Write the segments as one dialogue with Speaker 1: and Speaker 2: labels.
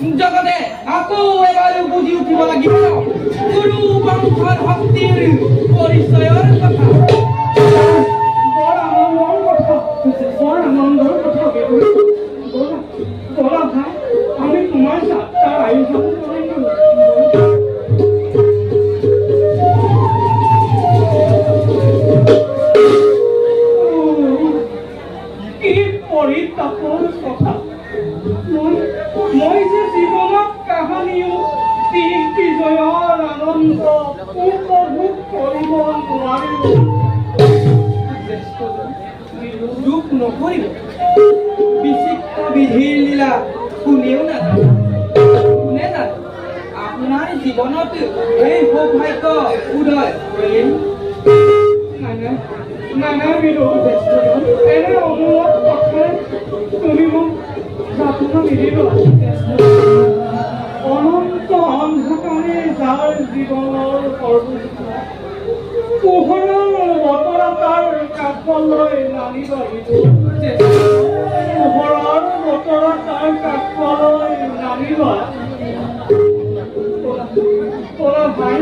Speaker 1: জগতে আকৌ এবাৰ বুজি উঠিব লাগিব গুৰু বংশৰ শক্তিৰ পৰিচয়ৰ কথা বৰ আনন্দৰ কথা বলা ভাই আমি তোমাৰ যাত্ৰাৰ আয়োজন কৰিলো কি পৰিতাপৰ কথা মই যে জীৱনত কাহানিও দিন বিজয়ৰ আনন্দ উপভোগ কৰিব নোৱাৰিলো দুখ নকৰিব বিচিত্ৰ বিধিৰ লীলা কোনেও নাজানে কোনে জানে আপোনাৰ জীৱনত এই সৌভাগ্য উদয় কৰিম নানা বিৰো এনে অনুৰোধ কথা তুমি মোক যাতনা নিদিব অনন্ত অন্ধকাৰে যাৰ জীৱনৰ সৰ্বোচ্চ পোহৰৰ বতৰা তাৰ কাষলৈ নামি বাঢ়িব পোহৰৰ বতৰা তাৰ কাষলৈ নামি বলা ভাই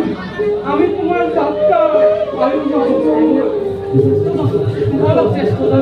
Speaker 1: আমি তোমাৰ যাত্ৰা আয়োজন কৰিম অলপ চেষ্টা